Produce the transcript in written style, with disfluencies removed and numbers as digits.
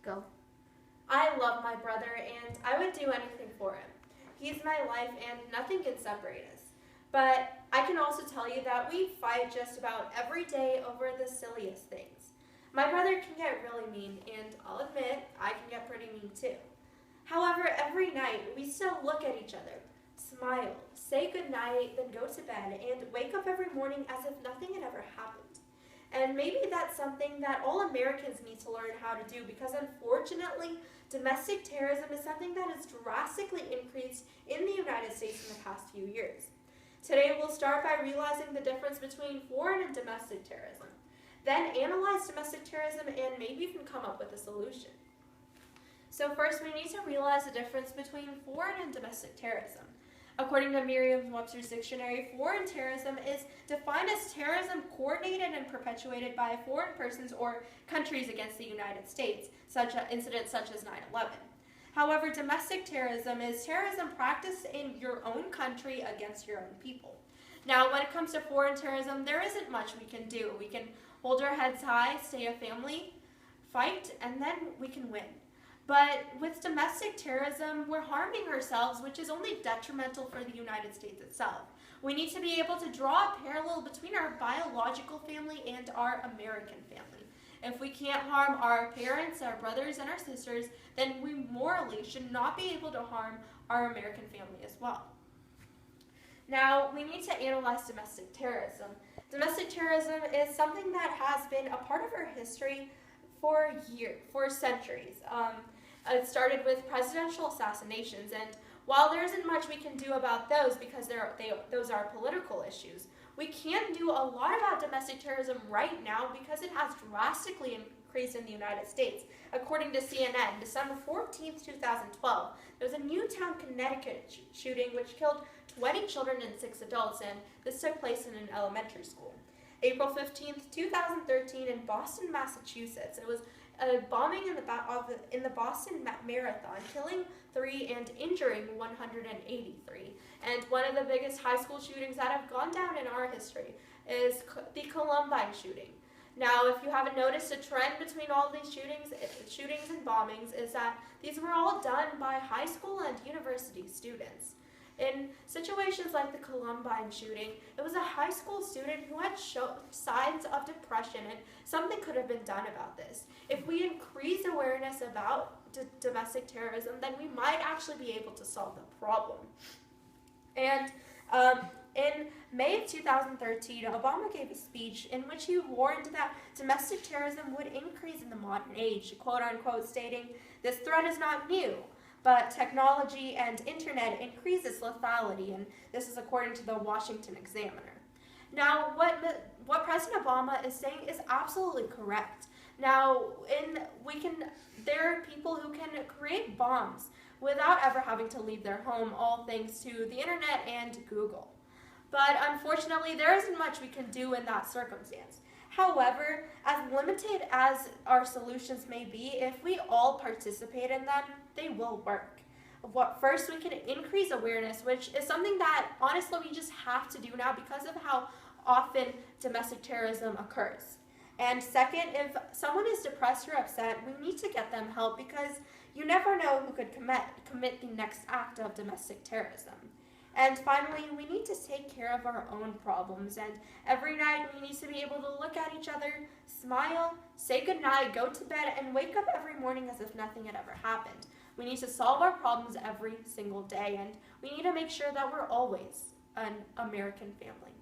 Go. I love my brother and I would do anything for him. He's my life and nothing can separate us. But I can also tell you that we fight just about every day over the silliest things. My brother can get really mean, and I'll admit I can get pretty mean too. However, every night we still look at each other, smile, say goodnight, then go to bed, and wake up every morning as if nothing had ever happened. And maybe that's something that all Americans need to learn how to do because unfortunately, domestic terrorism is something that has drastically increased in the United States in the past few years. Today we'll start by realizing the difference between foreign and domestic terrorism. Then analyze domestic terrorism and maybe you can come up with a solution. So first we need to realize the difference between foreign and domestic terrorism. According to Merriam-Webster's dictionary, foreign terrorism is defined as terrorism coordinated and perpetuated by foreign persons or countries against the United States, incidents such as 9/11. However, domestic terrorism is terrorism practiced in your own country against your own people. Now, when it comes to foreign terrorism, there isn't much we can do. We can hold our heads high, stay a family, fight, and then we can win. But with domestic terrorism, we're harming ourselves, which is only detrimental for the United States itself. We need to be able to draw a parallel between our biological family and our American family. If we can't harm our parents, our brothers, and our sisters, then we morally should not be able to harm our American family as well. Now, we need to analyze domestic terrorism. Domestic terrorism is something that has been a part of our history for centuries. It started with presidential assassinations, and while there isn't much we can do about those because those are political issues, we can do a lot about domestic terrorism right now because it has drastically increased in the United States. According to CNN, December 14th, 2012, there was a Newtown, Connecticut shooting which killed 20 children and 6 adults, and this took place in an elementary school. April 15th, 2013, in Boston, Massachusetts, it was a bombing in the Boston Marathon, killing 3 and injuring 183. And one of the biggest high school shootings that have gone down in our history is the Columbine shooting. Now, if you haven't noticed, a trend between all these shootings and bombings is that these were all done by high school and university students. In situations like the Columbine shooting, it was a high school student who had signs of depression, and something could have been done about this. If we increase awareness about domestic terrorism, then we might actually be able to solve the problem. And in May of 2013, Obama gave a speech in which he warned that domestic terrorism would increase in the modern age, quote unquote, stating, "This threat is not new, but technology and internet increases lethality," and this is according to the Washington Examiner. Now, what President Obama is saying is absolutely correct. Now, there are people who can create bombs without ever having to leave their home, all thanks to the internet and Google. But unfortunately, there isn't much we can do in that circumstance. However, as limited as our solutions may be, if we all participate in them, they will work. First, we can increase awareness, which is something that honestly we just have to do now because of how often domestic terrorism occurs. And second, if someone is depressed or upset, we need to get them help because you never know who could commit the next act of domestic terrorism. And finally, we need to take care of our own problems, and every night we need to be able to look at each other, smile, say goodnight, go to bed, and wake up every morning as if nothing had ever happened. We need to solve our problems every single day, and we need to make sure that we're always an American family.